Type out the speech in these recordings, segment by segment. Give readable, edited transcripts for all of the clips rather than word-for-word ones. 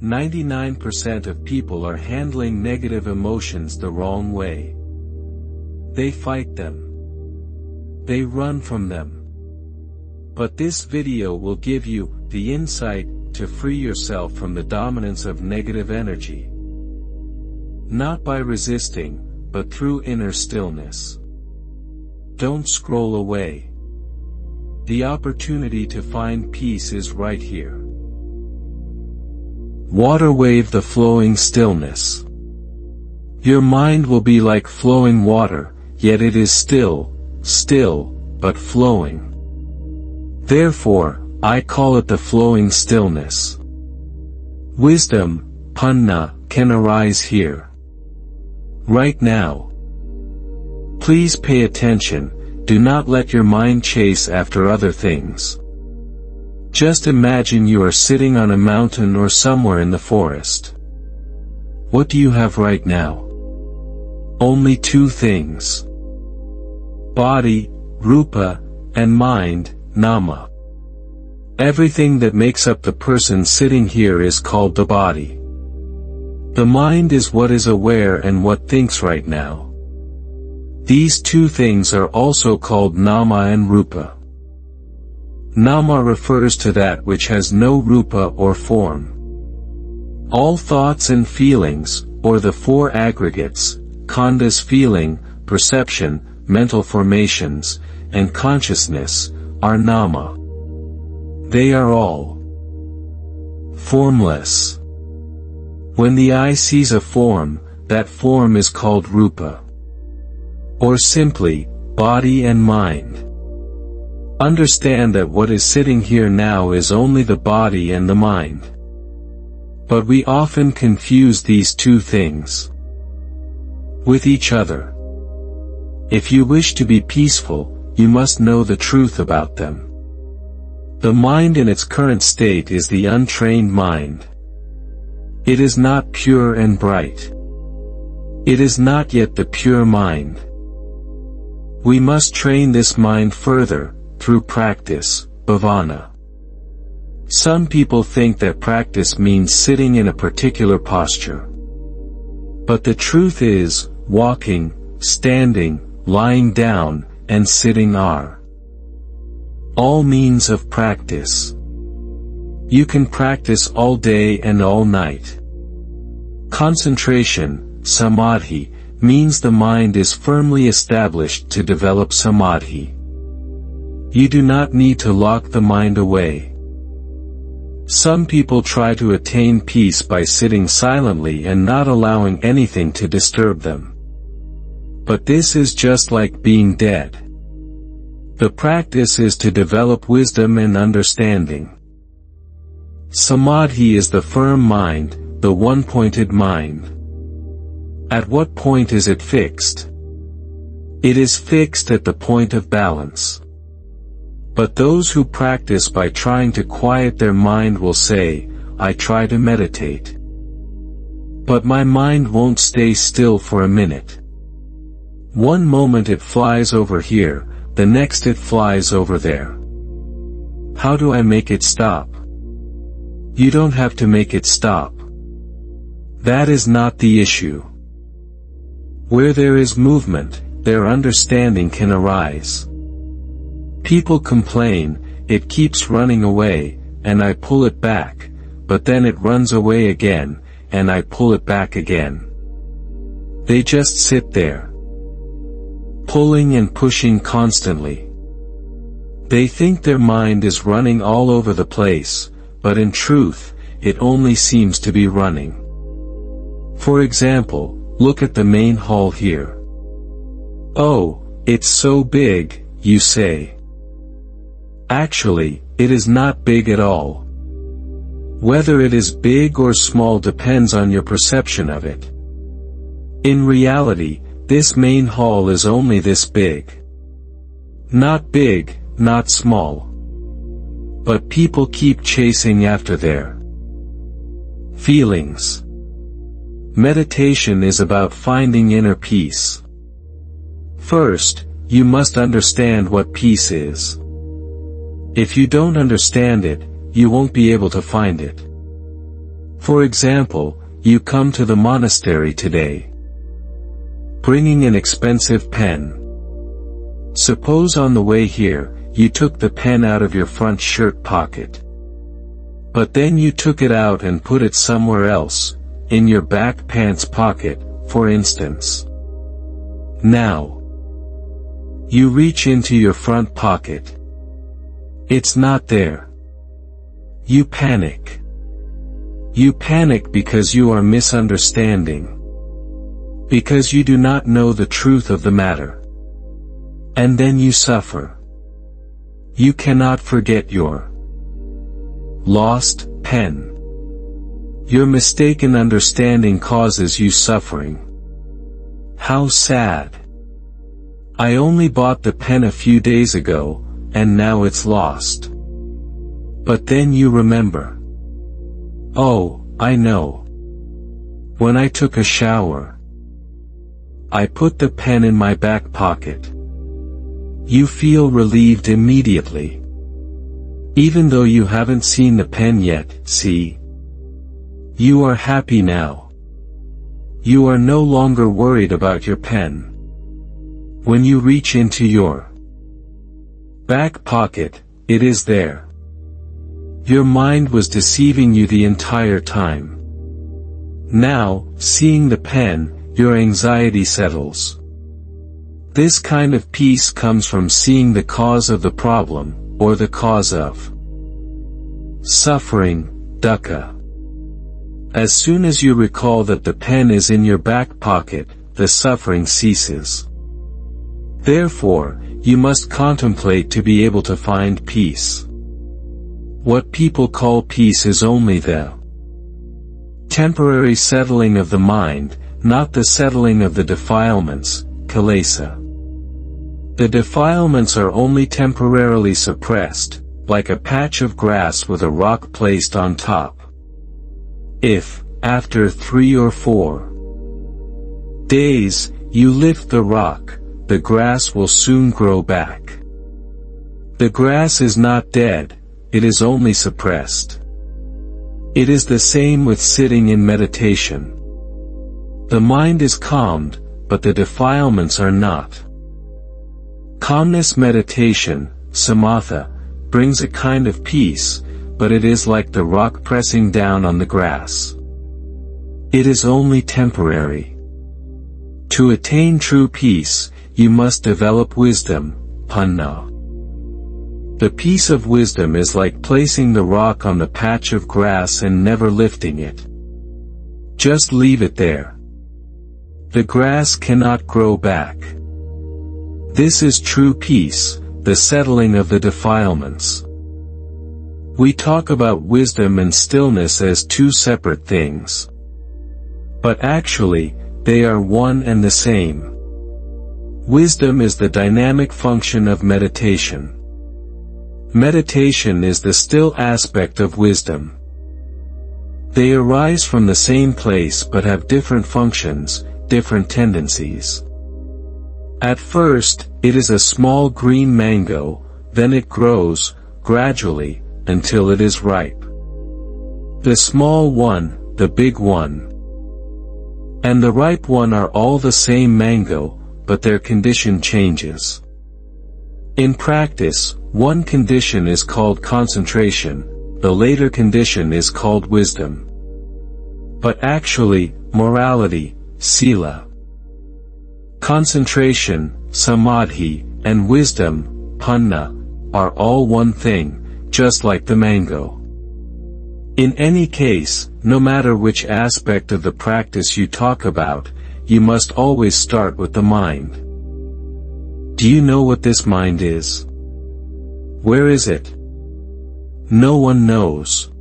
99% of people are handling negative emotions the wrong way. They fight them. They run from them. But this video will give you the insight to free yourself from the dominance of negative energy. Not by resisting, but through inner stillness. Don't scroll away. The opportunity to find peace is right here. Water wave the flowing stillness. Your mind will be like flowing water, yet it is still, but flowing. Therefore, I call it the flowing stillness. Wisdom, Paññā, can arise here. Right now. Please pay attention, do not let your mind chase after other things. Just imagine you are sitting on a mountain or somewhere in the forest. What do you have right now? Only two things. Body, rūpa, and mind, nāma. Everything that makes up the person sitting here is called the body. The mind is what is aware and what thinks right now. These two things are also called nāma and rūpa. Nāma refers to that which has no rūpa or form. All thoughts and feelings, or the four aggregates, khandhas feeling, perception, mental formations, and consciousness, are nāma. They are all formless. When the eye sees a form, that form is called rūpa. Or simply, body and mind. Understand that what is sitting here now is only the body and the mind. But we often confuse these two things with each other. If you wish to be peaceful, you must know the truth about them. The mind in its current state is the untrained mind. It is not pure and bright. It is not yet the pure mind. We must train this mind further, through practice, bhavana. Some people think that practice means sitting in a particular posture. But the truth is, walking, standing, lying down, and sitting are all means of practice. You can practice all day and all night. Concentration, samadhi, means the mind is firmly established to develop samadhi. You do not need to lock the mind away. Some people try to attain peace by sitting silently and not allowing anything to disturb them. But this is just like being dead. The practice is to develop wisdom and understanding. Samadhi is the firm mind, the one-pointed mind. At what point is it fixed? It is fixed at the point of balance. But those who practice by trying to quiet their mind will say, I try to meditate. But my mind won't stay still for a minute. One moment it flies over here, the next it flies over there. How do I make it stop? You don't have to make it stop. That is not the issue. Where there is movement, their understanding can arise. People complain, it keeps running away, and I pull it back, but then it runs away again, and I pull it back again. They just sit there, pulling and pushing constantly. They think their mind is running all over the place, but in truth, it only seems to be running. For example, look at the main hall here. Oh, it's so big, you say. Actually, it is not big at all. Whether it is big or small depends on your perception of it. In reality, this main hall is only this big. Not big, not small. But people keep chasing after their feelings. Meditation is about finding inner peace. First, you must understand what peace is. If you don't understand it, you won't be able to find it. For example, you come to the monastery today, bringing an expensive pen. Suppose on the way here, you took the pen out of your front shirt pocket. But then you took it out and put it somewhere else, in your back pants pocket, for instance. Now, you reach into your front pocket. It's not there. You panic. You panic because you are misunderstanding. Because you do not know the truth of the matter. And then you suffer. You cannot forget your lost pen. Your mistaken understanding causes you suffering. How sad. I only bought the pen a few days ago, and now it's lost. But then you remember. Oh, I know. When I took a shower, I put the pen in my back pocket. You feel relieved immediately. Even though you haven't seen the pen yet, see? You are happy now. You are no longer worried about your pen. When you reach into your back pocket, it is there. Your mind was deceiving you the entire time. Now, seeing the pen, your anxiety settles. This kind of peace comes from seeing the cause of the problem, or the cause of suffering, dukkha. As soon as you recall that the pen is in your back pocket, the suffering ceases. Therefore, you must contemplate to be able to find peace. What people call peace is only the temporary settling of the mind, not the settling of the defilements, kilesa. The defilements are only temporarily suppressed, like a patch of grass with a rock placed on top. If, after 3 or 4 days, you lift the rock, the grass will soon grow back. The grass is not dead, it is only suppressed. It is the same with sitting in meditation. The mind is calmed, but the defilements are not. Calmness meditation, samatha, brings a kind of peace, but it is like the rock pressing down on the grass. It is only temporary. To attain true peace, you must develop wisdom, paññā. The peace of wisdom is like placing the rock on the patch of grass and never lifting it. Just leave it there. The grass cannot grow back. This is true peace, the settling of the defilements. We talk about wisdom and stillness as two separate things. But actually, they are one and the same. Wisdom is the dynamic function of meditation. Meditation is the still aspect of wisdom. They arise from the same place but have different functions, different tendencies. At first, it is a small green mango, then it grows, gradually, until it is ripe. The small one, the big one, and the ripe one are all the same mango, but their condition changes. In practice, one condition is called concentration, the later condition is called wisdom. But actually, morality, sila, concentration, samadhi, and wisdom, paññā, are all one thing, just like the mango. In any case, no matter which aspect of the practice you talk about, you must always start with the mind. Do you know what this mind is? Where is it? No one knows.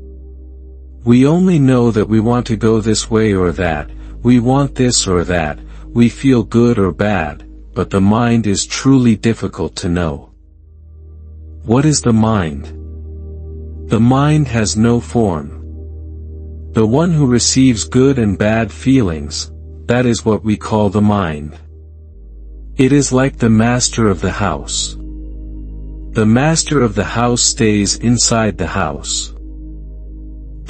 We only know that we want to go this way or that, we want this or that, we feel good or bad, but the mind is truly difficult to know. What is the mind? The mind has no form. The one who receives good and bad feelings, that is what we call the mind. It is like the master of the house. The master of the house stays inside the house.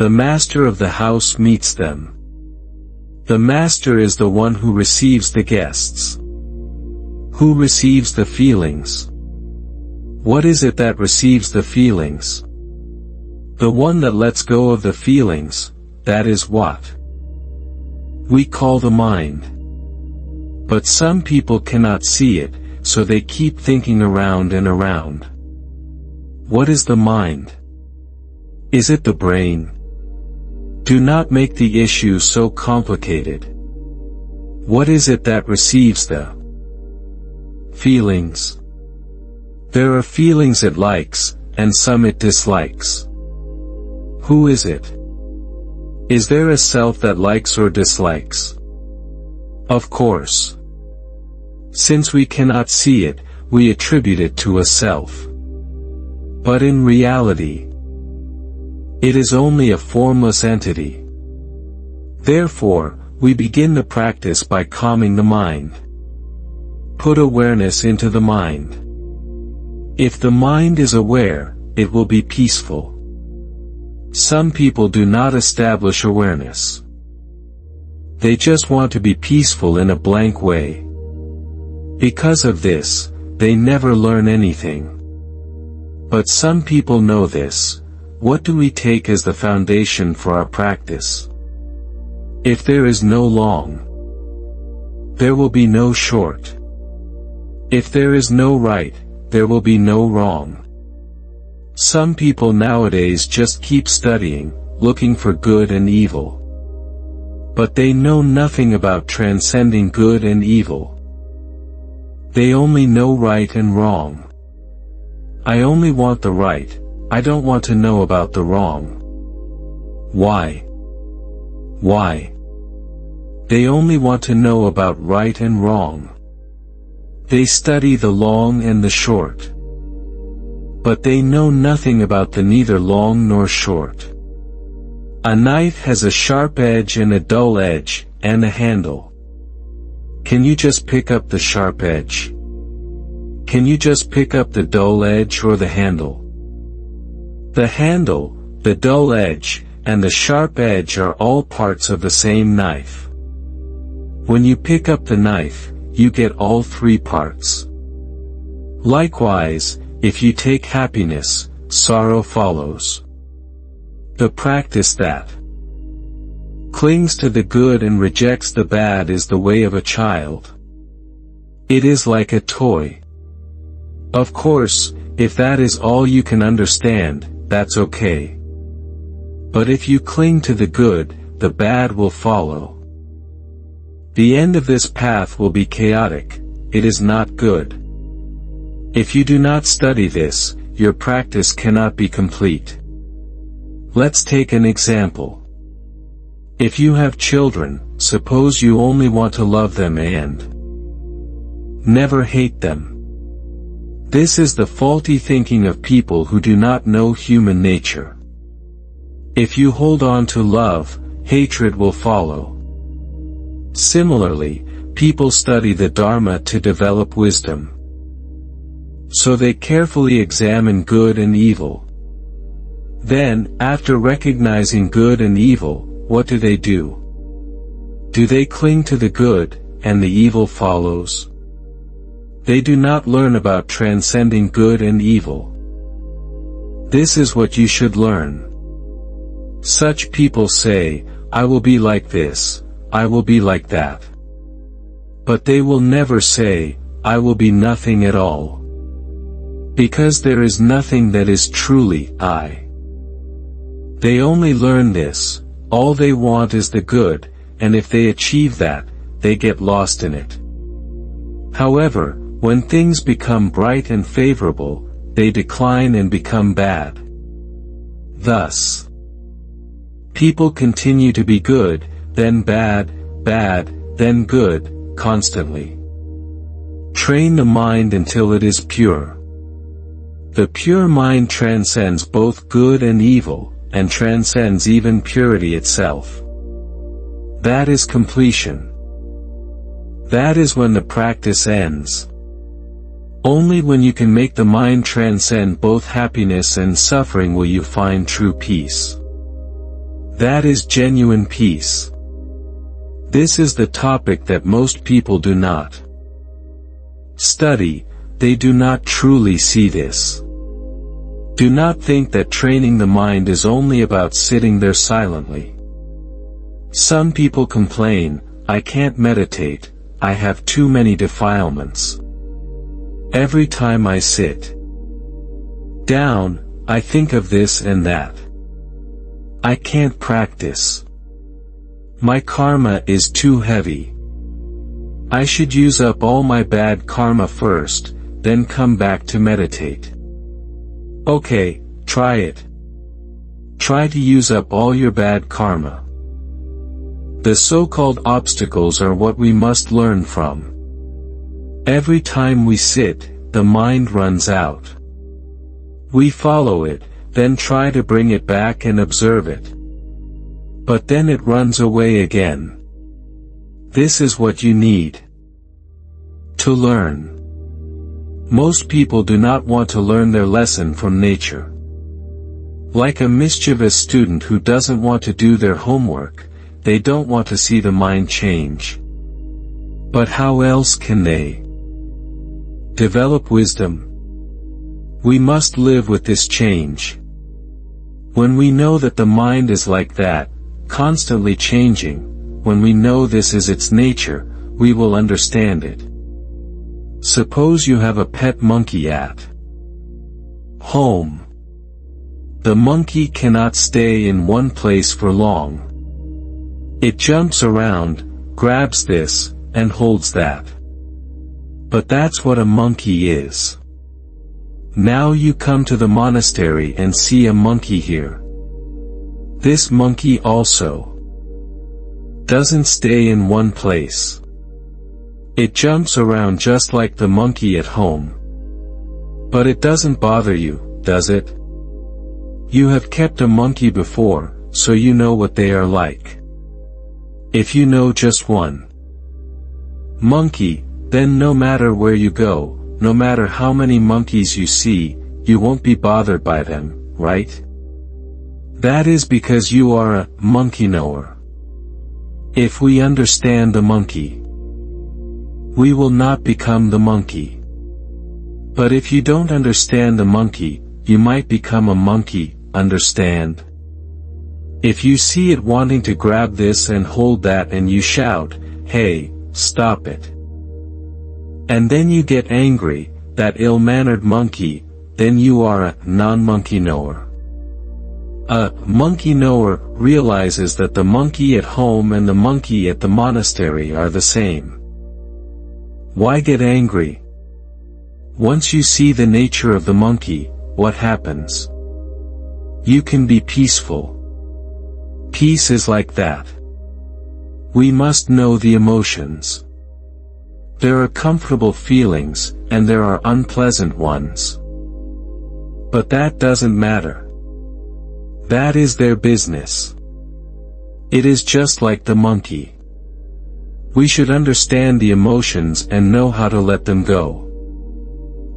The master of the house meets them. The master is the one who receives the guests. Who receives the feelings? What is it that receives the feelings? The one that lets go of the feelings, that is what we call the mind. But some people cannot see it, so they keep thinking around and around. What is the mind? Is it the brain? Do not make the issue so complicated. What is it that receives the feelings? There are feelings it likes, and some it dislikes. Who is it? Is there a self that likes or dislikes? Of course. Since we cannot see it, we attribute it to a self. But in reality, it is only a formless entity. Therefore, we begin the practice by calming the mind. Put awareness into the mind. If the mind is aware, it will be peaceful. Some people do not establish awareness. They just want to be peaceful in a blank way. Because of this, they never learn anything. But some people know this. What do we take as the foundation for our practice? If there is no long, there will be no short. If there is no right, there will be no wrong. Some people nowadays just keep studying, looking for good and evil. But they know nothing about transcending good and evil. They only know right and wrong. I only want the right, I don't want to know about the wrong. Why? Why? They only want to know about right and wrong. They study the long and the short. But they know nothing about the neither long nor short. A knife has a sharp edge and a dull edge, and a handle. Can you just pick up the sharp edge? Can you just pick up the dull edge or the handle? The handle, the dull edge, and the sharp edge are all parts of the same knife. When you pick up the knife, you get all three parts. Likewise, if you take happiness, sorrow follows. The practice that clings to the good and rejects the bad is the way of a child. It is like a toy. Of course, if that is all you can understand, that's okay. But if you cling to the good, the bad will follow. The end of this path will be chaotic. It is not good. If you do not study this, your practice cannot be complete. Let's take an example. If you have children, suppose you only want to love them and never hate them. This is the faulty thinking of people who do not know human nature. If you hold on to love, hatred will follow. Similarly, people study the Dharma to develop wisdom. So they carefully examine good and evil. Then, after recognizing good and evil, what do? Do they cling to the good, and the evil follows? They do not learn about transcending good and evil. This is what you should learn. Such people say, I will be like this, I will be like that. But they will never say, I will be nothing at all. Because there is nothing that is truly I. They only learn this, all they want is the good, and if they achieve that, they get lost in it. However, when things become bright and favorable, they decline and become bad. Thus, people continue to be good, then bad, bad, then good, constantly. Train the mind until it is pure. The pure mind transcends both good and evil, and transcends even purity itself. That is completion. That is when the practice ends. Only when you can make the mind transcend both happiness and suffering will you find true peace. That is genuine peace. This is the topic that most people do not study. They do not truly see this. Do not think that training the mind is only about sitting there silently. Some people complain, "I can't meditate, I have too many defilements. Every time I sit down, I think of this and that. I can't practice. My karma is too heavy. I should use up all my bad karma first, then come back to meditate." Okay, try it. Try to use up all your bad karma. The so-called obstacles are what we must learn from. Every time we sit, the mind runs out. We follow it, then try to bring it back and observe it. But then it runs away again. This is what you need to learn. Most people do not want to learn their lesson from nature. Like a mischievous student who doesn't want to do their homework, they don't want to see the mind change. But how else can they develop wisdom? We must live with this change. When we know that the mind is like that, constantly changing, when we know this is its nature, we will understand it. Suppose you have a pet monkey at home. The monkey cannot stay in one place for long. It jumps around, grabs this, and holds that. But that's what a monkey is. Now you come to the monastery and see a monkey here. This monkey also doesn't stay in one place. It jumps around just like the monkey at home. But it doesn't bother you, does it? You have kept a monkey before, so you know what they are like. If you know just one monkey, then no matter where you go, no matter how many monkeys you see, you won't be bothered by them, right? That is because you are a monkey knower. If we understand the monkey, we will not become the monkey. But if you don't understand the monkey, you might become a monkey, understand? If you see it wanting to grab this and hold that and you shout, "Hey, stop it!" and then you get angry, that ill-mannered monkey, then you are a non-monkey knower. A monkey knower realizes that the monkey at home and the monkey at the monastery are the same. Why get angry? Once you see the nature of the monkey, what happens? You can be peaceful. Peace is like that. We must know the emotions. There are comfortable feelings, and there are unpleasant ones. But that doesn't matter. That is their business. It is just like the monkey. We should understand the emotions and know how to let them go.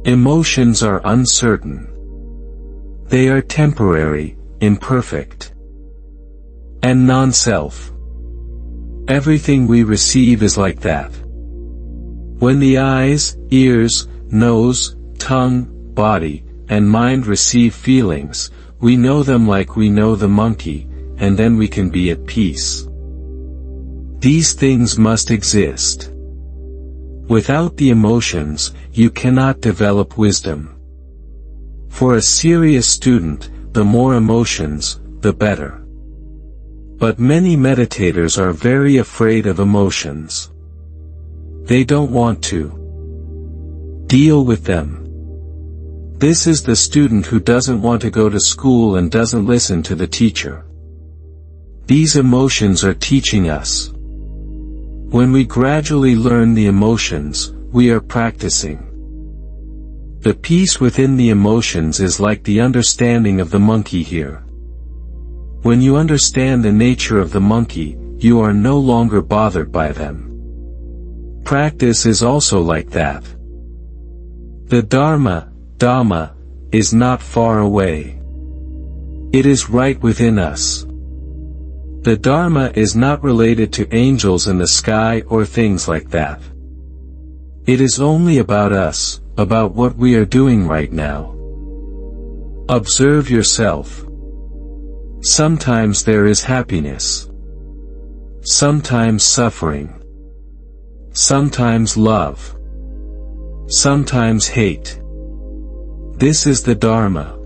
Emotions are uncertain. They are temporary, imperfect, and non-self. Everything we receive is like that. When the eyes, ears, nose, tongue, body, and mind receive feelings, we know them like we know the monkey, and then we can be at peace. These things must exist. Without the emotions, you cannot develop wisdom. For a serious student, the more emotions, the better. But many meditators are very afraid of emotions. They don't want to deal with them. This is the student who doesn't want to go to school and doesn't listen to the teacher. These emotions are teaching us. When we gradually learn the emotions, we are practicing. The peace within the emotions is like the understanding of the monkey here. When you understand the nature of the monkey, you are no longer bothered by them. Practice is also like that. The Dhamma, is not far away. It is right within us. The Dharma is not related to angels in the sky or things like that. It is only about us, about what we are doing right now. Observe yourself. Sometimes there is happiness. Sometimes suffering. Sometimes love. Sometimes hate. This is the Dharma.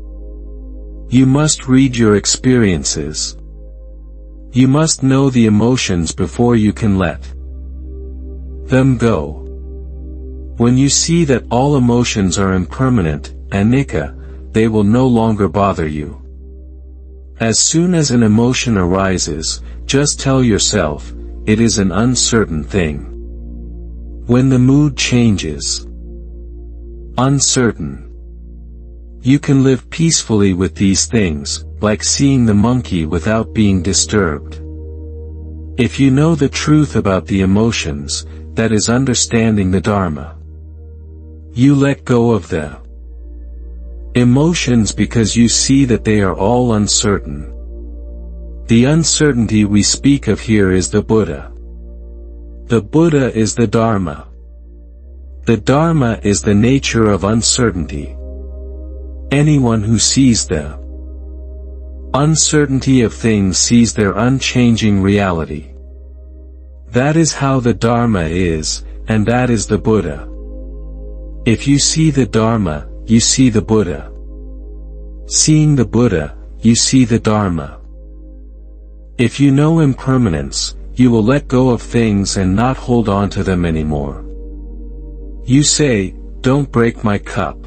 You must read your experiences. You must know the emotions before you can let them go. When you see that all emotions are impermanent, anicca, they will no longer bother you. As soon as an emotion arises, just tell yourself, it is an uncertain thing. When the mood changes, uncertain, you can live peacefully with these things, like seeing the monkey without being disturbed. If you know the truth about the emotions, that is understanding the Dharma. You let go of the emotions because you see that they are all uncertain. The uncertainty we speak of here is the Buddha. The Buddha is the Dharma. The Dharma is the nature of uncertainty. Anyone who sees the uncertainty of things sees their unchanging reality. That is how the Dharma is, and that is the Buddha. If you see the Dharma, you see the Buddha. Seeing the Buddha, you see the Dharma. If you know impermanence, you will let go of things and not hold on to them anymore. You say, "Don't break my cup."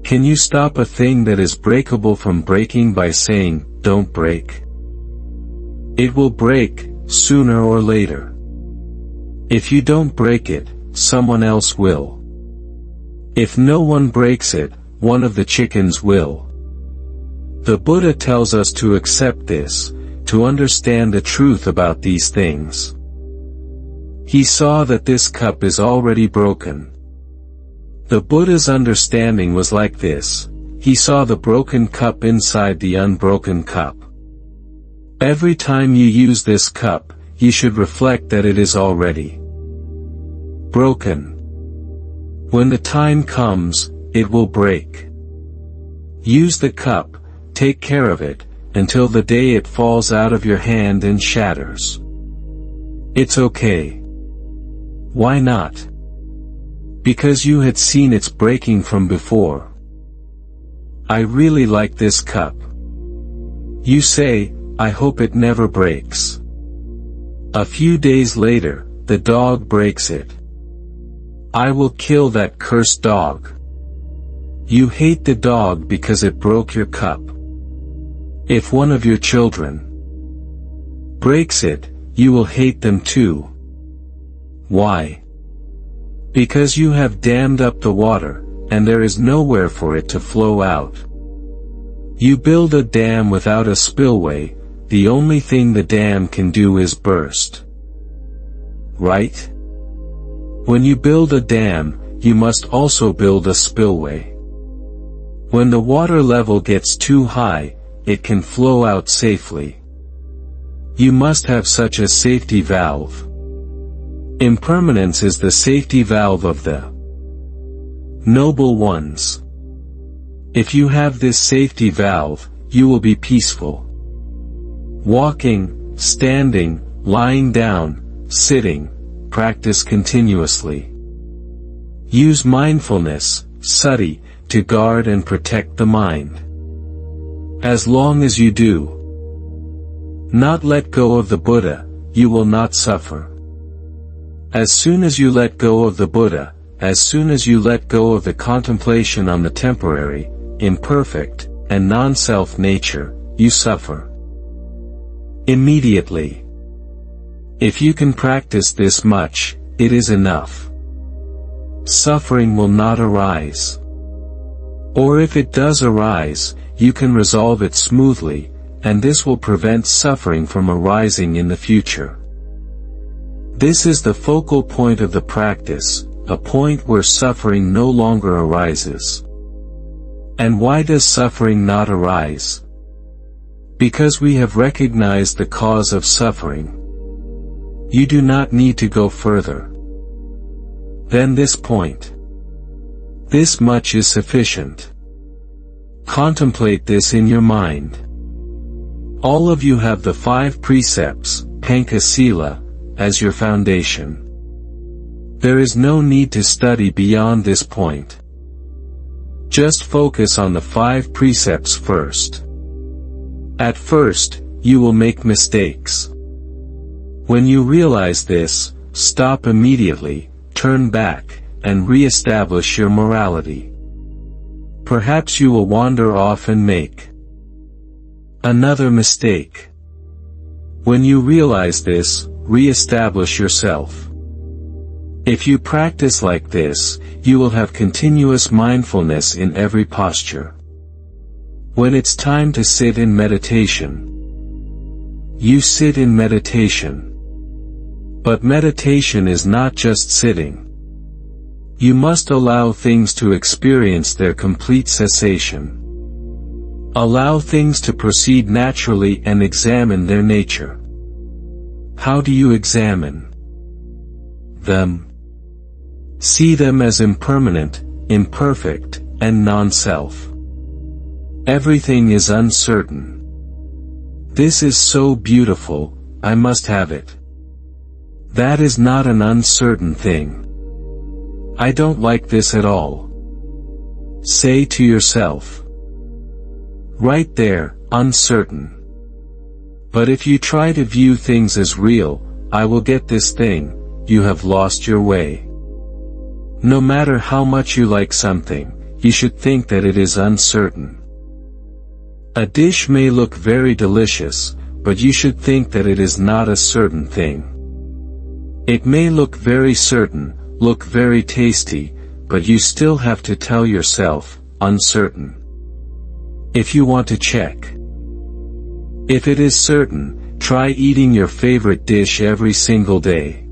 Can you stop a thing that is breakable from breaking by saying, "Don't break"? It will break, sooner or later. If you don't break it, someone else will. If no one breaks it, one of the chickens will. The Buddha tells us to accept this, to understand the truth about these things. He saw that this cup is already broken. The Buddha's understanding was like this: he saw the broken cup inside the unbroken cup. Every time you use this cup, you should reflect that it is already broken. When the time comes, it will break. Use the cup, take care of it, until the day it falls out of your hand and shatters. It's okay. Why not? Because you had seen its breaking from before. I really like this cup. You say, I hope it never breaks. A few days later, the dog breaks it. I will kill that cursed dog. You hate the dog because it broke your cup. If one of your children breaks it, you will hate them too. Why? Because you have dammed up the water, and there is nowhere for it to flow out. You build a dam without a spillway, the only thing the dam can do is burst. Right? When you build a dam, you must also build a spillway. When the water level gets too high, it can flow out safely. You must have such a safety valve. Impermanence is the safety valve of the noble ones. If you have this safety valve, you will be peaceful. Walking, standing, lying down, sitting, practice continuously. Use mindfulness, sati, to guard and protect the mind. As long as you do not let go of the Buddha, you will not suffer. As soon as you let go of the Buddha, as soon as you let go of the contemplation on the temporary, imperfect, and non-self nature, you suffer. Immediately. If you can practice this much, it is enough. Suffering will not arise. Or if it does arise, you can resolve it smoothly, and this will prevent suffering from arising in the future. This is the focal point of the practice, a point where suffering no longer arises. And why does suffering not arise? Because we have recognized the cause of suffering. You do not need to go further than this point. This much is sufficient. Contemplate this in your mind. All of you have the 5 precepts, Paññā Sila, as your foundation. There is no need to study beyond this point. Just focus on the 5 precepts first. At first, you will make mistakes. When you realize this, stop immediately, turn back, and re-establish your morality. Perhaps you will wander off and make another mistake. When you realize this, re-establish yourself. If you practice like this, you will have continuous mindfulness in every posture. When it's time to sit in meditation, you sit in meditation. But meditation is not just sitting. You must allow things to experience their complete cessation. Allow things to proceed naturally and examine their nature. How do you examine them? See them as impermanent, imperfect, and non-self. Everything is uncertain. This is so beautiful, I must have it. That is not an uncertain thing. I don't like this at all. Say to yourself. Right there, uncertain. But if you try to view things as real, I will get this thing, you have lost your way. No matter how much you like something, you should think that it is uncertain. A dish may look very delicious, but you should think that it is not a certain thing. It may look very certain, look very tasty, but you still have to tell yourself, uncertain. If you want to check if it is certain, try eating your favorite dish every single day.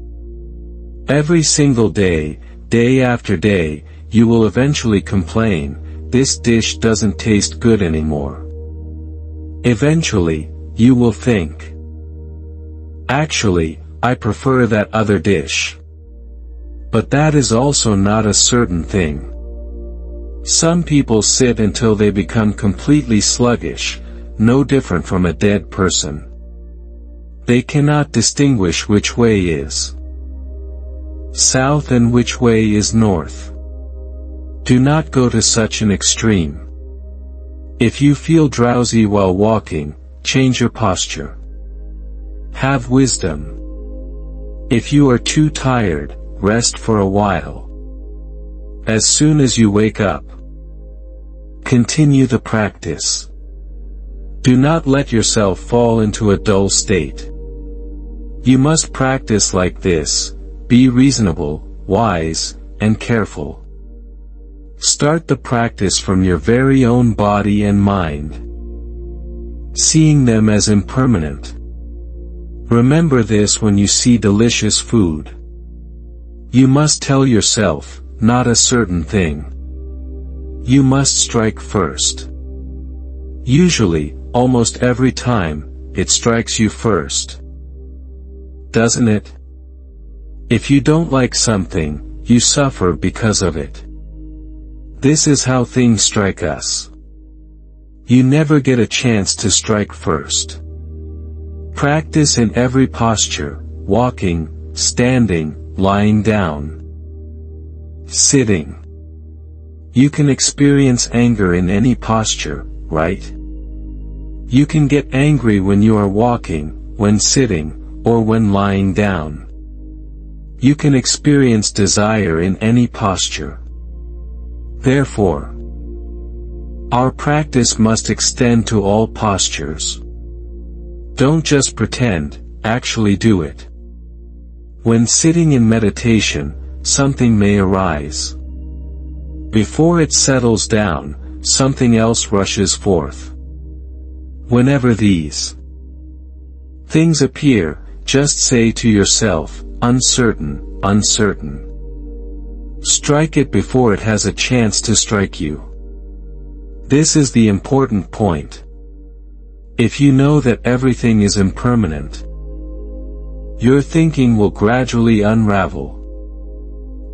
Every single day, day after day, you will eventually complain, this dish doesn't taste good anymore. Eventually, you will think, actually, I prefer that other dish. But that is also not a certain thing. Some people sit until they become completely sluggish, no different from a dead person. They cannot distinguish which way is south and which way is north. Do not go to such an extreme. If you feel drowsy while walking, change your posture. Have wisdom. If you are too tired, rest for a while. As soon as you wake up, continue the practice. Do not let yourself fall into a dull state. You must practice like this, be reasonable, wise, and careful. Start the practice from your very own body and mind, seeing them as impermanent. Remember this when you see delicious food. You must tell yourself, not a certain thing. You must strike first. Usually, almost every time, it strikes you first. Doesn't it? If you don't like something, you suffer because of it. This is how things strike us. You never get a chance to strike first. Practice in every posture, walking, standing, lying down, sitting. You can experience anger in any posture, right? You can get angry when you are walking, when sitting, or when lying down. You can experience desire in any posture. Therefore, our practice must extend to all postures. Don't just pretend, actually do it. When sitting in meditation, something may arise. Before it settles down, something else rushes forth. Whenever these things appear, just say to yourself, uncertain, uncertain. Strike it before it has a chance to strike you. This is the important point. If you know that everything is impermanent, your thinking will gradually unravel.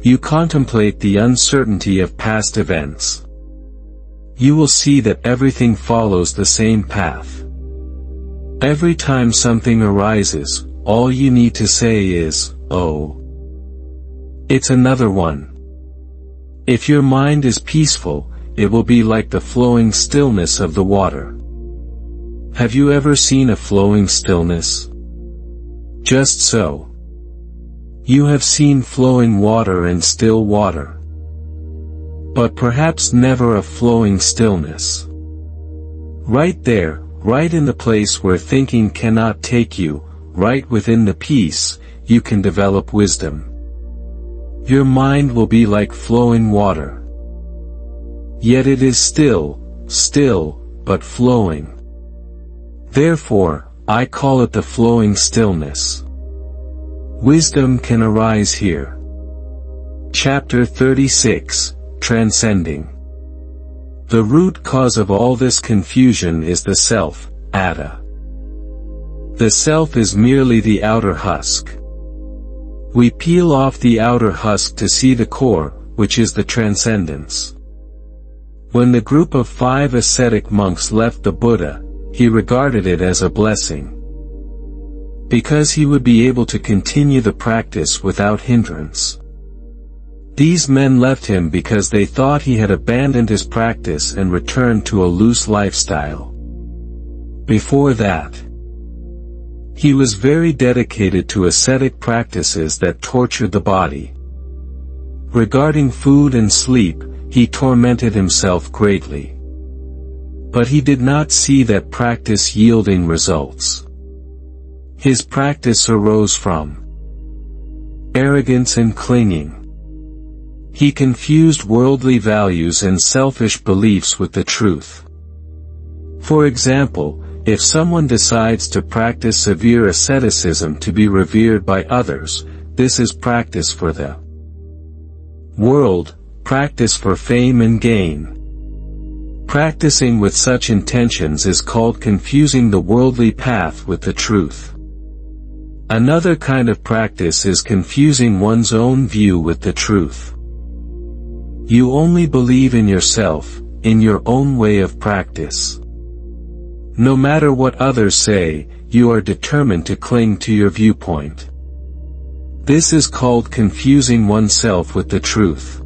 You contemplate the uncertainty of past events. You will see that everything follows the same path. Every time something arises, all you need to say is, "Oh, it's another one." If your mind is peaceful, it will be like the flowing stillness of the water. Have you ever seen a flowing stillness? Just so. You have seen flowing water and still water, but perhaps never a flowing stillness. Right there, right in the place where thinking cannot take you, right within the peace, you can develop wisdom. Your mind will be like flowing water. Yet it is still, but flowing. Therefore, I call it the flowing stillness. Wisdom can arise here. Chapter 36, Transcending. The root cause of all this confusion is the self, atta. The self is merely the outer husk. We peel off the outer husk to see the core, which is the transcendence. When the group of 5 ascetic monks left the Buddha, he regarded it as a blessing, because he would be able to continue the practice without hindrance. These men left him because they thought he had abandoned his practice and returned to a loose lifestyle. Before that, he was very dedicated to ascetic practices that tortured the body. Regarding food and sleep, he tormented himself greatly. But he did not see that practice yielding results. His practice arose from arrogance and clinging. He confused worldly values and selfish beliefs with the truth. For example, if someone decides to practice severe asceticism to be revered by others, this is practice for the world, practice for fame and gain. Practicing with such intentions is called confusing the worldly path with the truth. Another kind of practice is confusing one's own view with the truth. You only believe in yourself, in your own way of practice. No matter what others say, you are determined to cling to your viewpoint. This is called confusing oneself with the truth.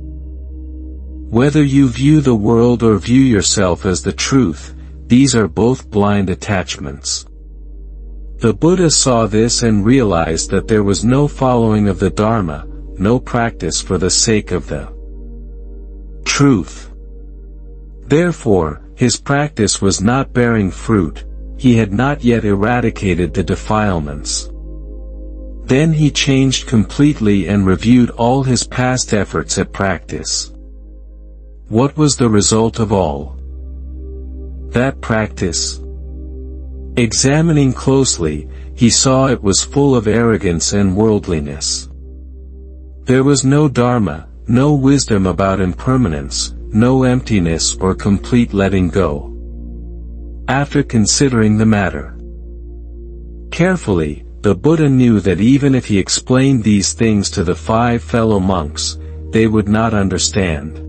Whether you view the world or view yourself as the truth, these are both blind attachments. The Buddha saw this and realized that there was no following of the Dharma, no practice for the sake of the truth. Therefore, his practice was not bearing fruit, he had not yet eradicated the defilements. Then he changed completely and reviewed all his past efforts at practice. What was the result of all that practice? Examining closely, he saw it was full of arrogance and worldliness. There was no dharma, no wisdom about impermanence, no emptiness or complete letting go. After considering the matter carefully, the Buddha knew that even if he explained these things to the 5 fellow monks, they would not understand.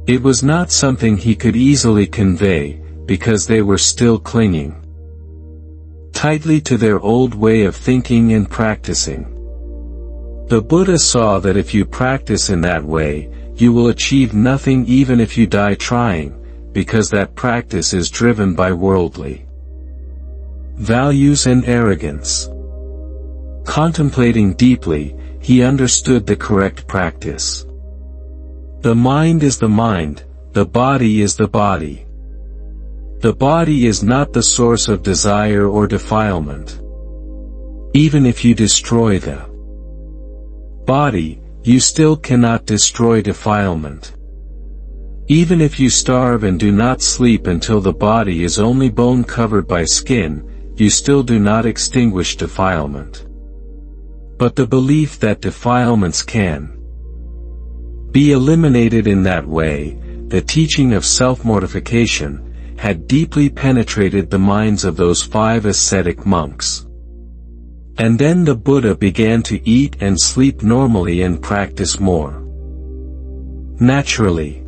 It was not something he could easily convey, because they were still clinging tightly to their old way of thinking and practicing. The Buddha saw that if you practice in that way, you will achieve nothing even if you die trying, because that practice is driven by worldly values and arrogance. Contemplating deeply, he understood the correct practice. The mind is the mind, the body is the body. The body is not the source of desire or defilement. Even if you destroy the body, you still cannot destroy defilement. Even if you starve and do not sleep until the body is only bone covered by skin, you still do not extinguish defilement. But the belief that defilements can be eliminated in that way, the teaching of self-mortification, had deeply penetrated the minds of those 5 ascetic monks. And then the Buddha began to eat and sleep normally and practice more. Naturally,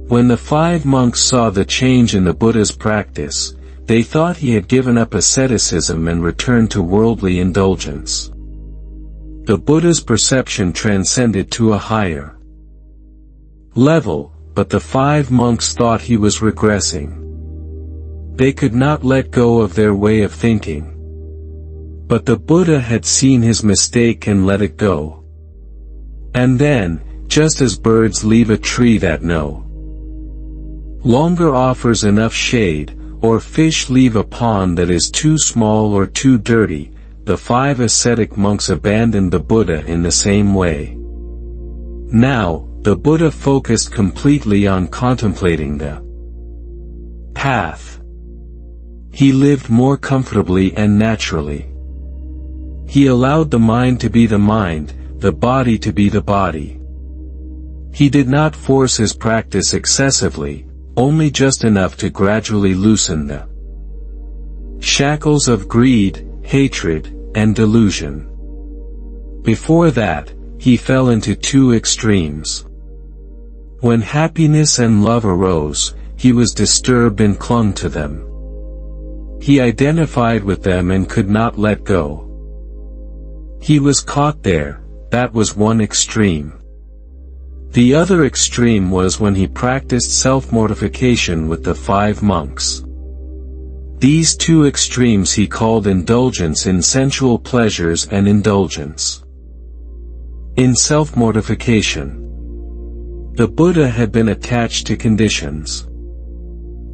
when the 5 monks saw the change in the Buddha's practice, they thought he had given up asceticism and returned to worldly indulgence. The Buddha's perception transcended to a higher level, but the 5 monks thought he was regressing. They could not let go of their way of thinking. But the Buddha had seen his mistake and let it go. And then, just as birds leave a tree that no longer offers enough shade, or fish leave a pond that is too small or too dirty, the 5 ascetic monks abandoned the Buddha in the same way. Now, the Buddha focused completely on contemplating the path. He lived more comfortably and naturally. He allowed the mind to be the mind, the body to be the body. He did not force his practice excessively, only just enough to gradually loosen the shackles of greed, hatred, and delusion. Before that, he fell into 2 extremes. When happiness and love arose, he was disturbed and clung to them. He identified with them and could not let go. He was caught there. That was one extreme. The other extreme was when he practiced self-mortification with the 5 monks. These 2 extremes he called indulgence in sensual pleasures and indulgence in self-mortification. The Buddha had been attached to conditions.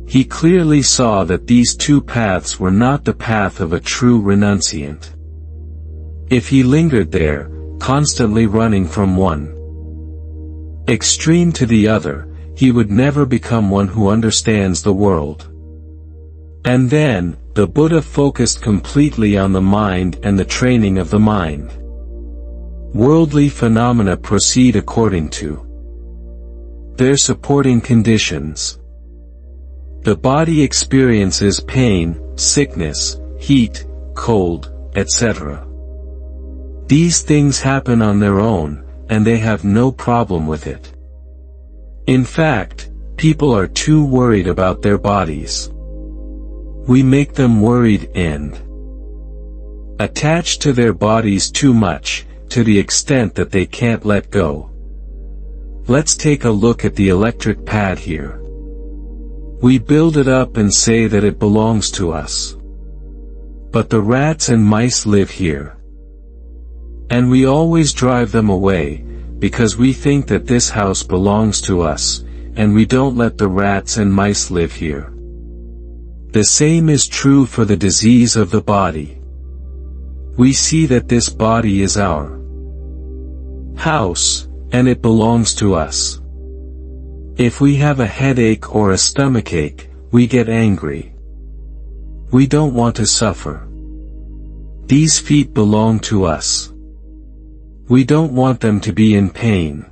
He clearly saw that these 2 paths were not the path of a true renunciant. If he lingered there, constantly running from one extreme to the other, he would never become one who understands the world. And then, the Buddha focused completely on the mind and the training of the mind. Worldly phenomena proceed according to their supporting conditions. The body experiences pain, sickness, heat, cold, etc. These things happen on their own, and they have no problem with it. In fact, people are too worried about their bodies. We make them worried and attached to their bodies too much, to the extent that they can't let go. Let's take a look at the electric pad here. We build it up and say that it belongs to us. But the rats and mice live here. And we always drive them away, because we think that this house belongs to us, and we don't let the rats and mice live here. The same is true for the disease of the body. We see that this body is our house, and it belongs to us. If we have a headache or a stomachache, we get angry. We don't want to suffer. These feet belong to us. We don't want them to be in pain.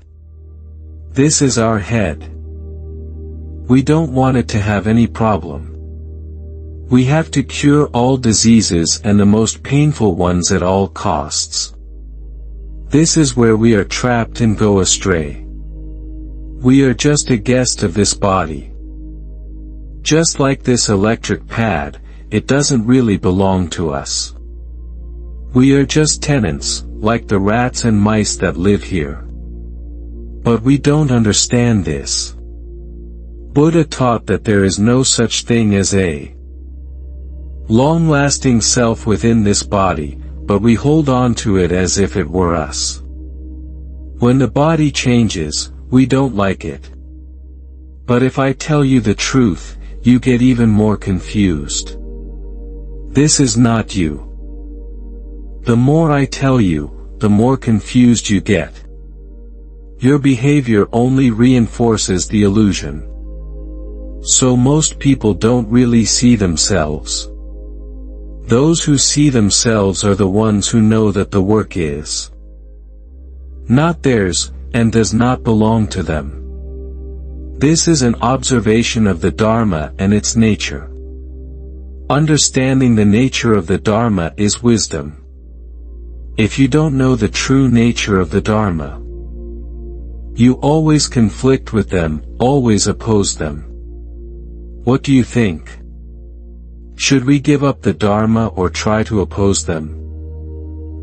This is our head. We don't want it to have any problem. We have to cure all diseases and the most painful ones at all costs. This is where we are trapped and go astray. We are just a guest of this body. Just like this electric pad, it doesn't really belong to us. We are just tenants, like the rats and mice that live here. But we don't understand this. Buddha taught that there is no such thing as a long-lasting self within this body, but we hold on to it as if it were us. When the body changes, we don't like it. But if I tell you the truth, you get even more confused. This is not you. The more I tell you, the more confused you get. Your behavior only reinforces the illusion. So most people don't really see themselves. Those who see themselves are the ones who know that the work is not theirs, and does not belong to them. This is an observation of the Dharma and its nature. Understanding the nature of the Dharma is wisdom. If you don't know the true nature of the Dharma, you always conflict with them, always oppose them. What do you think? Should we give up the Dharma or try to oppose them?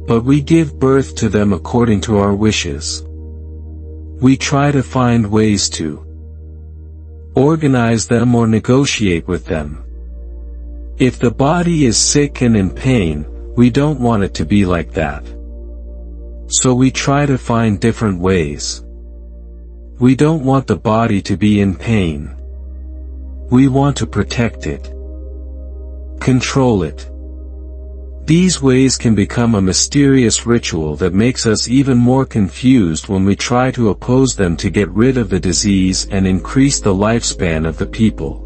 But we give birth to them according to our wishes. We try to find ways to organize them or negotiate with them. If the body is sick and in pain, we don't want it to be like that. So we try to find different ways. We don't want the body to be in pain. We want to protect it, control it. These ways can become a mysterious ritual that makes us even more confused when we try to oppose them to get rid of the disease and increase the lifespan of the people.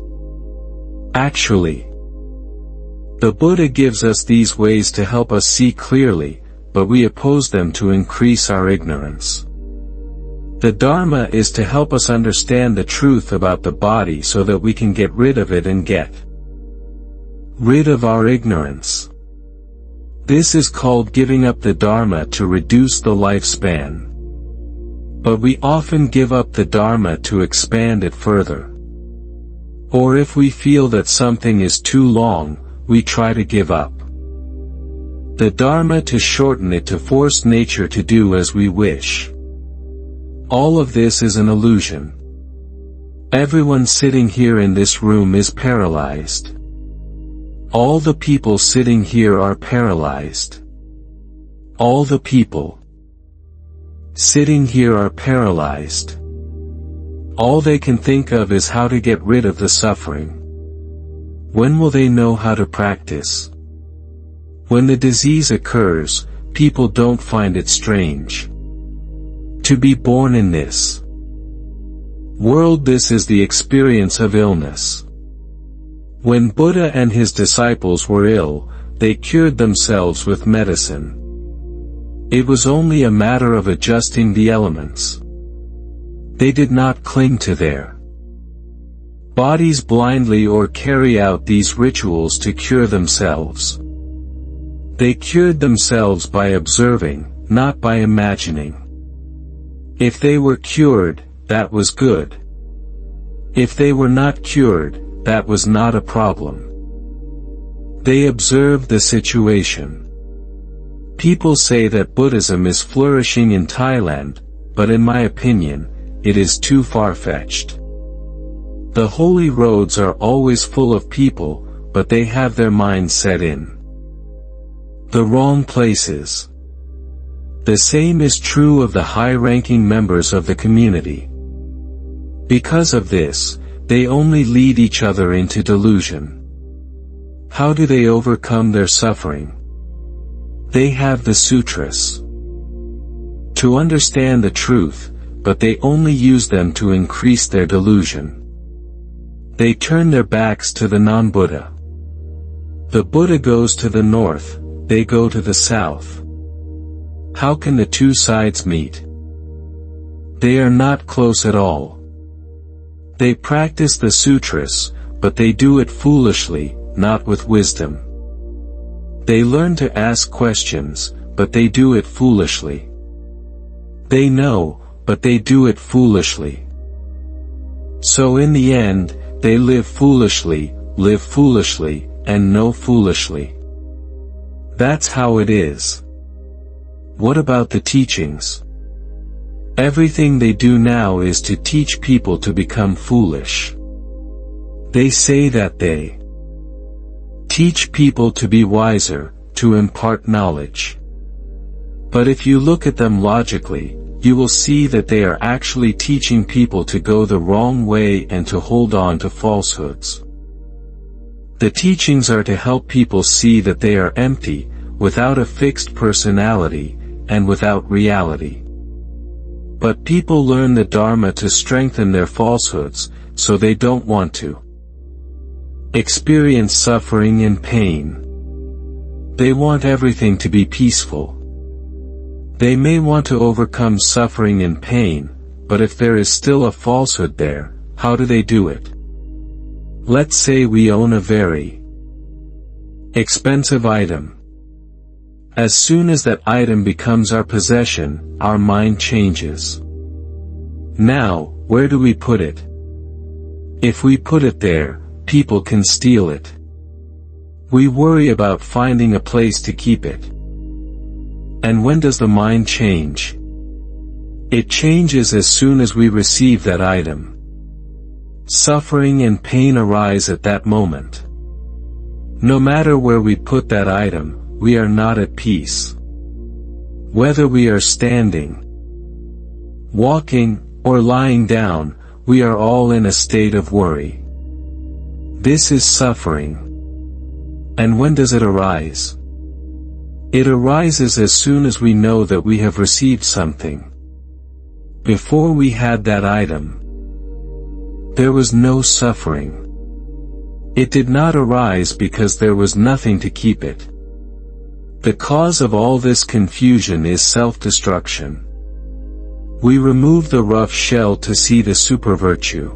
Actually, the Buddha gives us these ways to help us see clearly, but we oppose them to increase our ignorance. The Dharma is to help us understand the truth about the body so that we can get rid of it and get rid of our ignorance. This is called giving up the Dharma to reduce the lifespan. But we often give up the Dharma to expand it further. Or if we feel that something is too long, we try to give up the Dharma to shorten it to force nature to do as we wish. All of this is an illusion. Everyone sitting here in this room is paralyzed. All the people sitting here are paralyzed. All the people sitting here are paralyzed. All they can think of is how to get rid of the suffering. When will they know how to practice? When the disease occurs, people don't find it strange to be born in this world. This is the experience of illness. When Buddha and his disciples were ill, they cured themselves with medicine. It was only a matter of adjusting the elements. They did not cling to their bodies blindly or carry out these rituals to cure themselves. They cured themselves by observing, not by imagining. If they were cured, that was good. If they were not cured, that was not a problem. They observed the situation. People say that Buddhism is flourishing in Thailand, but in my opinion, it is too far-fetched. The holy roads are always full of people, but they have their minds set in the wrong places. The same is true of the high-ranking members of the community. Because of this, they only lead each other into delusion. How do they overcome their suffering? They have the sutras to understand the truth, but they only use them to increase their delusion. They turn their backs to the non-Buddha. The Buddha goes to the north, they go to the south. How can the two sides meet? They are not close at all. They practice the sutras, but they do it foolishly, not with wisdom. They learn to ask questions, but they do it foolishly. They know, but they do it foolishly. So in the end, they live foolishly, and know foolishly. That's how it is. What about the teachings? Everything they do now is to teach people to become foolish. They say that they teach people to be wiser, to impart knowledge. But if you look at them logically, you will see that they are actually teaching people to go the wrong way and to hold on to falsehoods. The teachings are to help people see that they are empty, without a fixed personality, and without reality. But people learn the Dharma to strengthen their falsehoods, so they don't want to experience suffering and pain. They want everything to be peaceful. They may want to overcome suffering and pain, but if there is still a falsehood there, How do they do it? Let's say we own a very expensive item. As soon as that item becomes our possession, our mind changes. Now, where do we put it? If we put it there, people can steal it. We worry about finding a place to keep it. And when does the mind change? It changes as soon as we receive that item. Suffering and pain arise at that moment. No matter where we put that item, we are not at peace. Whether we are standing, walking, or lying down, we are all in a state of worry. This is suffering. And when does it arise? It arises as soon as we know that we have received something. Before we had that item, there was no suffering. It did not arise because there was nothing to keep it. The cause of all this confusion is self-destruction. We remove the rough shell to see the super virtue.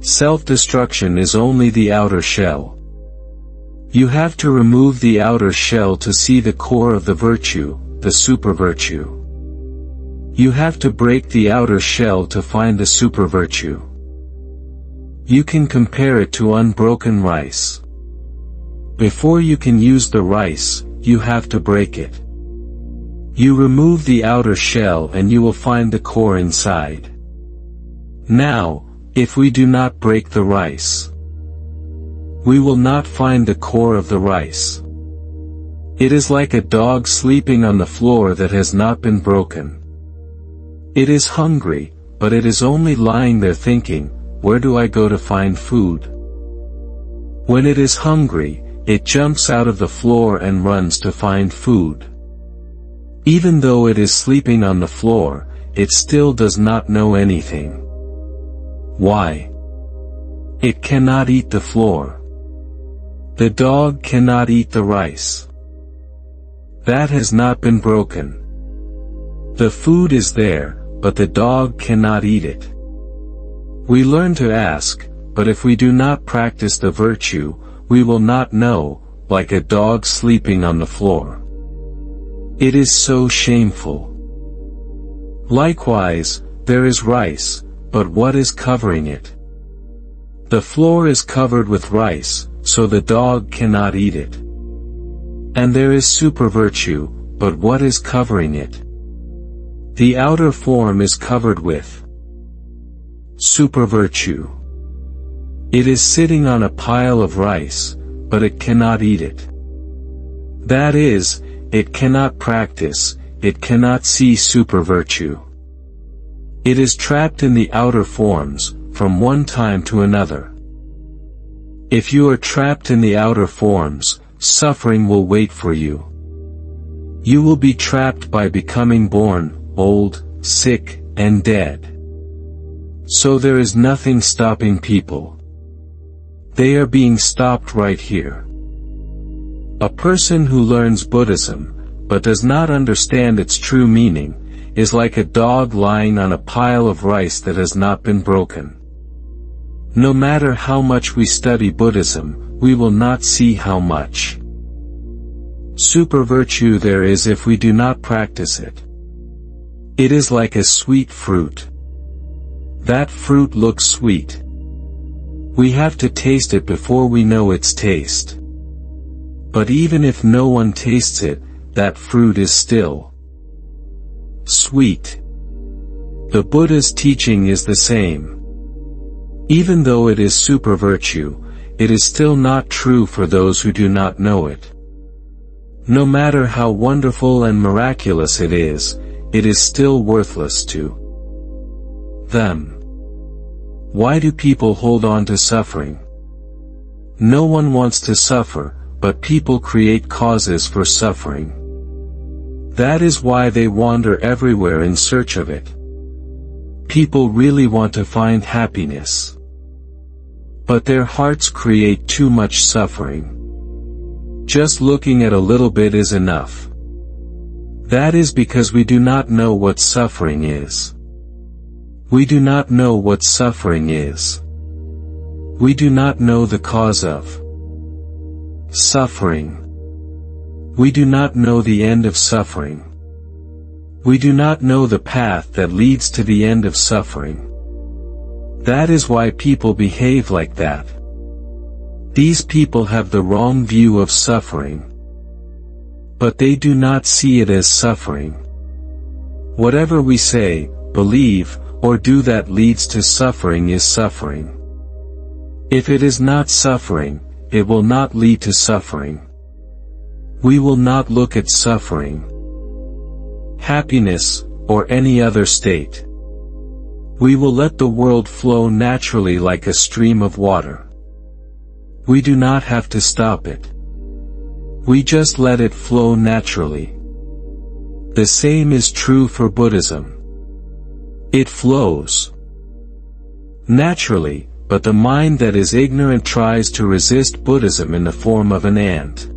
Self-destruction is only the outer shell. You have to remove the outer shell to see the core of the virtue, the super virtue. You have to break the outer shell to find the super virtue. You can compare it to unbroken rice. Before you can use the rice, you have to break it. You remove the outer shell and you will find the core inside. Now, if we do not break the rice, we will not find the core of the rice. It is like a dog sleeping on the floor that has not been broken. It is hungry, but it is only lying there thinking, where do I go to find food? When it is hungry, it jumps out of the floor and runs to find food. Even though it is sleeping on the floor, it still does not know anything. Why? It cannot eat the floor. The dog cannot eat the rice. That has not been broken. The food is there, but the dog cannot eat it. We learn to ask, but if we do not practice the virtue, we will not know, like a dog sleeping on the floor. It is so shameful. Likewise, there is rice, but what is covering it? The floor is covered with rice, so the dog cannot eat it. And there is super virtue, but what is covering it? The outer form is covered with super virtue. It is sitting on a pile of rice, but it cannot eat it. That is, it cannot practice, it cannot see super virtue. It is trapped in the outer forms, from one time to another. If you are trapped in the outer forms, suffering will wait for you. You will be trapped by becoming born, old, sick, and dead. So there is nothing stopping people. They are being stopped right here. A person who learns Buddhism, but does not understand its true meaning, is like a dog lying on a pile of rice that has not been broken. No matter how much we study Buddhism, we will not see how much super virtue there is if we do not practice it. It is like a sweet fruit. That fruit looks sweet. We have to taste it before we know its taste. But even if no one tastes it, that fruit is still sweet. The Buddha's teaching is the same. Even though it is super virtue, it is still not true for those who do not know it. No matter how wonderful and miraculous it is still worthless to them. Why do people hold on to suffering? No one wants to suffer, but people create causes for suffering. That is why they wander everywhere in search of it. People really want to find happiness. But their hearts create too much suffering. Just looking at a little bit is enough. That is because we do not know what suffering is. We do not know what suffering is. We do not know the cause of suffering. We do not know the end of suffering. We do not know the path that leads to the end of suffering. That is why people behave like that. These people have the wrong view of suffering. But they do not see it as suffering. Whatever we say, believe, or do that leads to suffering is suffering. If it is not suffering, it will not lead to suffering. We will not look at suffering, happiness, or any other state. We will let the world flow naturally like a stream of water. We do not have to stop it. We just let it flow naturally. The same is true for Buddhism. It flows naturally, but the mind that is ignorant tries to resist Buddhism in the form of an ant.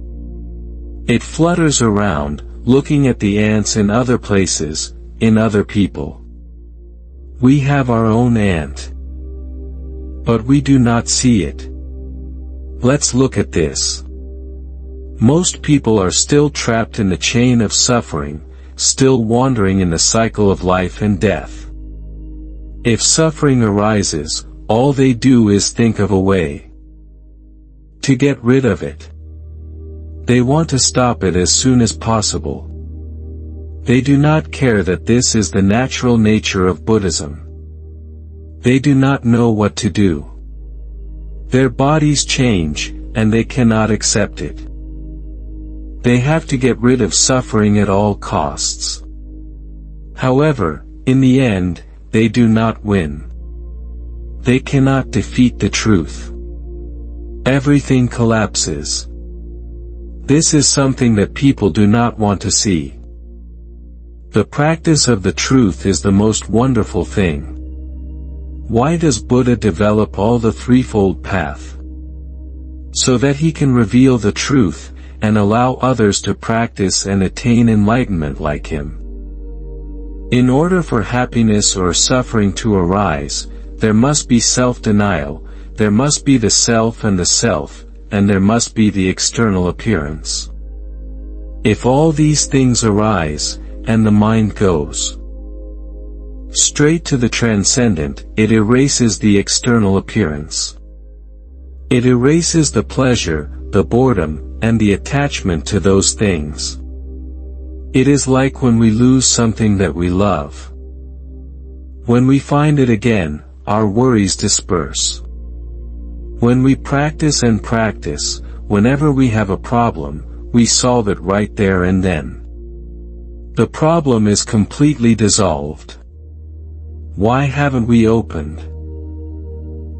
It flutters around, looking at the ants in other places, in other people. We have our own ant. But we do not see it. Let's look at this. Most people are still trapped in the chain of suffering, still wandering in the cycle of life and death. If suffering arises, all they do is think of a way to get rid of it. They want to stop it as soon as possible. They do not care that this is the natural nature of Buddhism. They do not know what to do. Their bodies change, and they cannot accept it. They have to get rid of suffering at all costs. However, in the end, they do not win. They cannot defeat the truth. Everything collapses. This is something that people do not want to see. The practice of the truth is the most wonderful thing. Why does Buddha develop all the threefold path? So that he can reveal the truth, and allow others to practice and attain enlightenment like him. In order for happiness or suffering to arise, there must be self-denial, there must be the self and the self, and there must be the external appearance. If all these things arise, and the mind goes straight to the transcendent, it erases the external appearance. It erases the pleasure, the boredom, and the attachment to those things. It is like when we lose something that we love. When we find it again, our worries disperse. When we practice and practice, whenever we have a problem, we solve it right there and then. The problem is completely dissolved. Why haven't we opened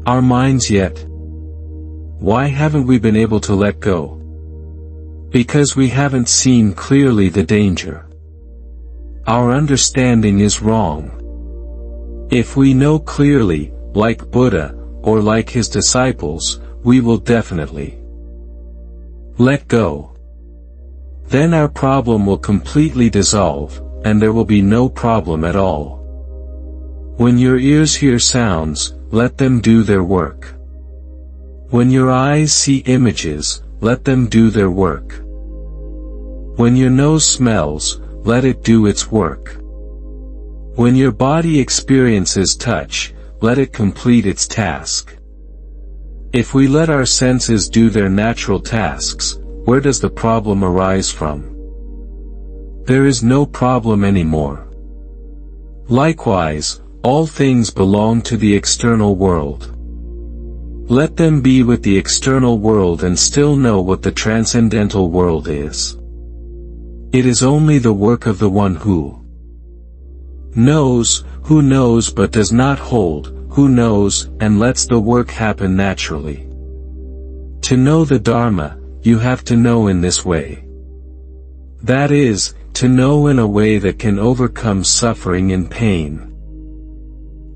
our minds yet? Why haven't we been able to let go? Because we haven't seen clearly the danger. Our understanding is wrong. If we know clearly, like Buddha, or like his disciples, we will definitely let go. Then our problem will completely dissolve, and there will be no problem at all. When your ears hear sounds, let them do their work. When your eyes see images, let them do their work. When your nose smells, let it do its work. When your body experiences touch, let it complete its task. If we let our senses do their natural tasks, where does the problem arise from? There is no problem anymore. Likewise, all things belong to the external world. Let them be with the external world and still know what the transcendental world is. It is only the work of the one who knows but does not hold, who knows and lets the work happen naturally. To know the Dharma, you have to know in this way. That is, to know in a way that can overcome suffering and pain.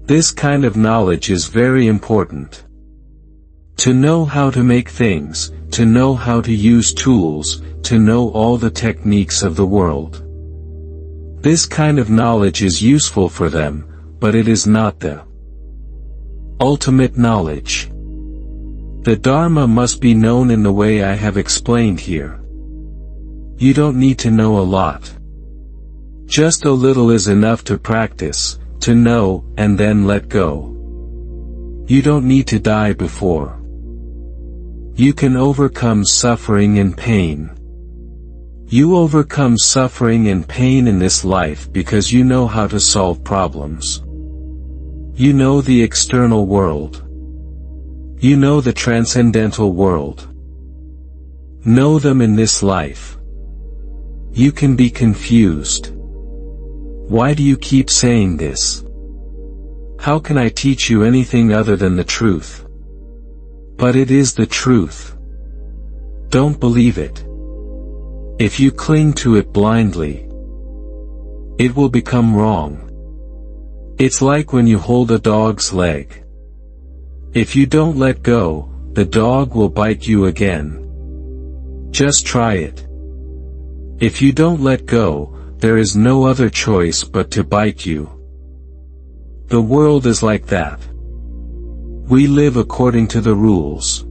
This kind of knowledge is very important. To know how to make things, to know how to use tools, to know all the techniques of the world. This kind of knowledge is useful for them, but it is not the ultimate knowledge. The Dharma must be known in the way I have explained here. You don't need to know a lot. Just a little is enough to practice, to know, and then let go. You don't need to die before. You can overcome suffering and pain. You overcome suffering and pain in this life because you know how to solve problems. You know the external world. You know the transcendental world. Know them in this life. You can be confused. Why do you keep saying this? How can I teach you anything other than the truth? But it is the truth. Don't believe it. If you cling to it blindly, it will become wrong. It's like when you hold a dog's leg. If you don't let go, the dog will bite you again. Just try it. If you don't let go, there is no other choice but to bite you. The world is like that. We live according to the rules.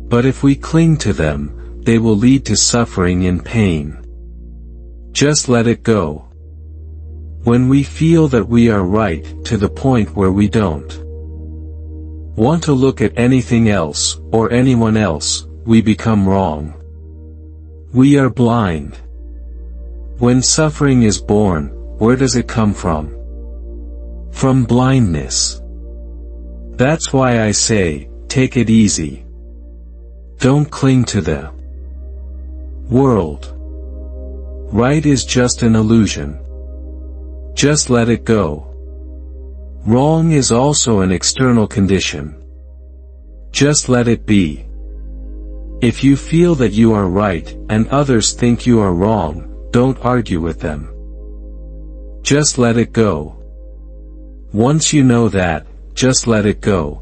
But if we cling to them, they will lead to suffering and pain. Just let it go. When we feel that we are right to the point where we don't want to look at anything else, or anyone else, we become wrong. We are blind. When suffering is born, where does it come from? From blindness. That's why I say, take it easy. Don't cling to the world. Right is just an illusion. Just let it go. Wrong is also an external condition. Just let it be. If you feel that you are right, and others think you are wrong, don't argue with them. Just let it go. Once you know that, just let it go.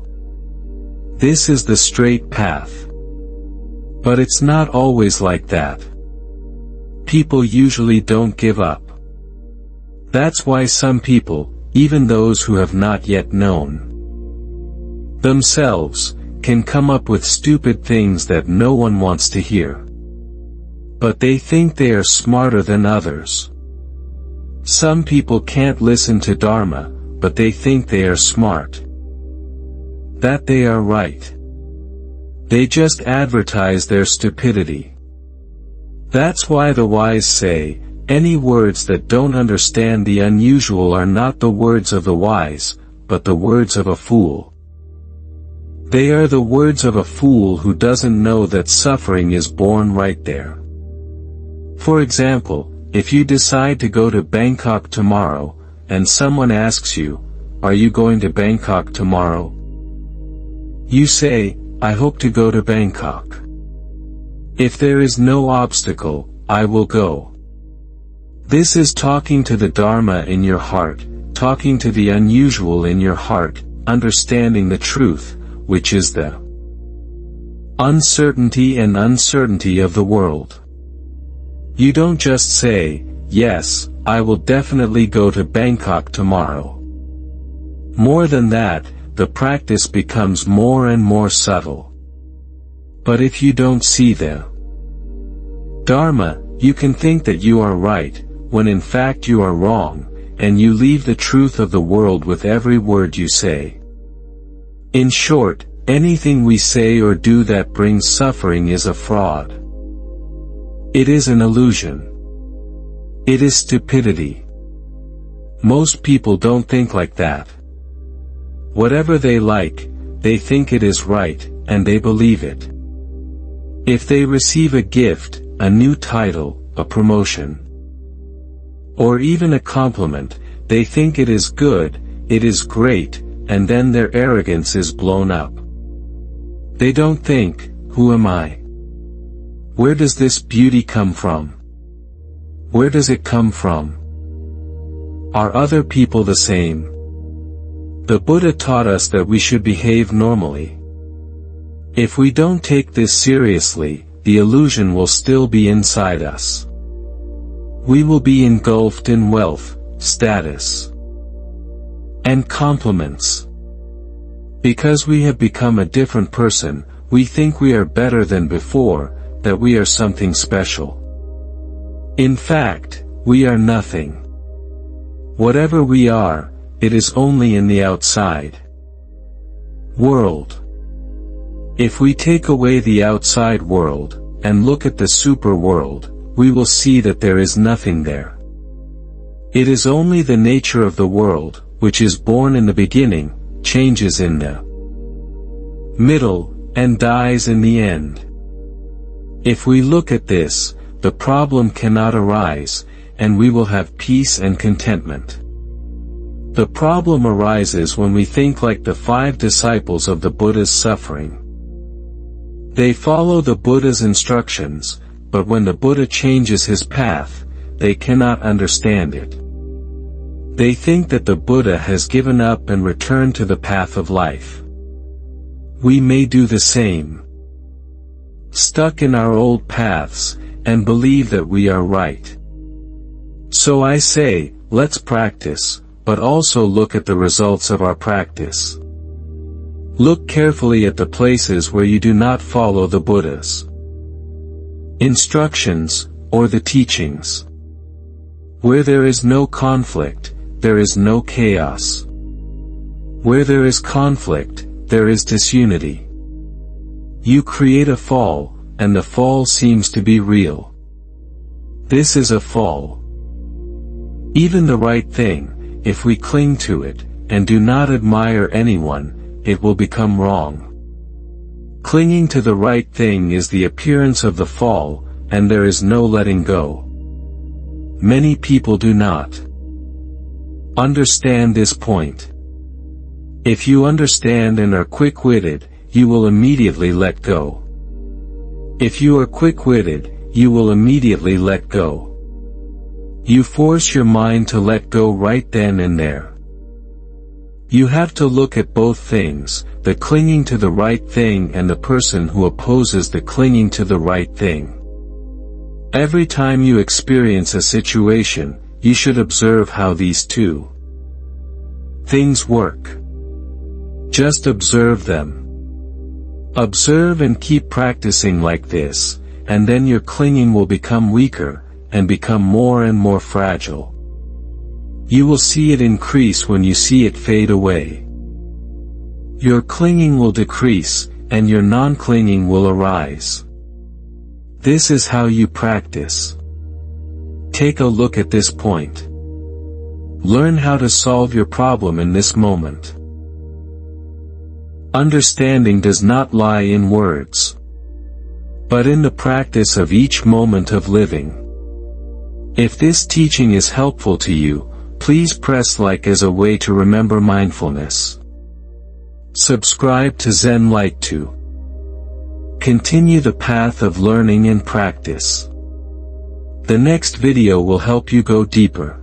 This is the straight path. But it's not always like that. People usually don't give up. That's why some people, even those who have not yet known themselves, can come up with stupid things that no one wants to hear. But they think they are smarter than others. Some people can't listen to Dharma, but they think they are smart. That they are right. They just advertise their stupidity. That's why the wise say, any words that don't understand the unusual are not the words of the wise, but the words of a fool. They are the words of a fool who doesn't know that suffering is born right there. For example, if you decide to go to Bangkok tomorrow, and someone asks you, are you going to Bangkok tomorrow? You say, I hope to go to Bangkok. If there is no obstacle, I will go. This is talking to the Dharma in your heart, talking to the unusual in your heart, understanding the truth, which is the uncertainty and uncertainty of the world. You don't just say, yes, I will definitely go to Bangkok tomorrow. More than that, the practice becomes more and more subtle. But if you don't see the Dharma, you can think that you are right, when in fact you are wrong, and you leave the truth of the world with every word you say. In short, anything we say or do that brings suffering is a fraud. It is an illusion. It is stupidity. Most people don't think like that. Whatever they like, they think it is right, and they believe it. If they receive a gift, a new title, a promotion, or even a compliment, they think it is good, it is great, and then their arrogance is blown up. They don't think, who am I? Where does this beauty come from? Where does it come from? Are other people the same? The Buddha taught us that we should behave normally. If we don't take this seriously, the illusion will still be inside us. We will be engulfed in wealth, status, and compliments. Because we have become a different person, we think we are better than before, that we are something special. In fact, we are nothing. Whatever we are, it is only in the outside world. If we take away the outside world, and look at the super world, we will see that there is nothing there. It is only the nature of the world, which is born in the beginning, changes in the middle, and dies in the end. If we look at this, the problem cannot arise, and we will have peace and contentment. The problem arises when we think like the 5 disciples of the Buddha's suffering. They follow the Buddha's instructions, but when the Buddha changes his path, they cannot understand it. They think that the Buddha has given up and returned to the path of life. We may do the same. Stuck in our old paths, and believe that we are right. So I say, let's practice, but also look at the results of our practice. Look carefully at the places where you do not follow the Buddha's instructions, or the teachings. Where there is no conflict, there is no chaos. Where there is conflict, there is disunity. You create a fall, and the fall seems to be real. This is a fall. Even the right thing, if we cling to it, and do not admire anyone, it will become wrong. Clinging to the right thing is the appearance of the fall, and there is no letting go. Many people do not understand this point. If you understand and are quick-witted, you will immediately let go. If you are quick-witted, you will immediately let go. You force your mind to let go right then and there. You have to look at both things, the clinging to the right thing and the person who opposes the clinging to the right thing. Every time you experience a situation, you should observe how these two things work. Just observe them. Observe and keep practicing like this, and then your clinging will become weaker, and become more and more fragile. You will see it increase when you see it fade away. Your clinging will decrease, and your non-clinging will arise. This is how you practice. Take a look at this point. Learn how to solve your problem in this moment. Understanding does not lie in words, but in the practice of each moment of living. If this teaching is helpful to you, please press like as a way to remember mindfulness. Subscribe to Zen Light to continue the path of learning and practice. The next video will help you go deeper.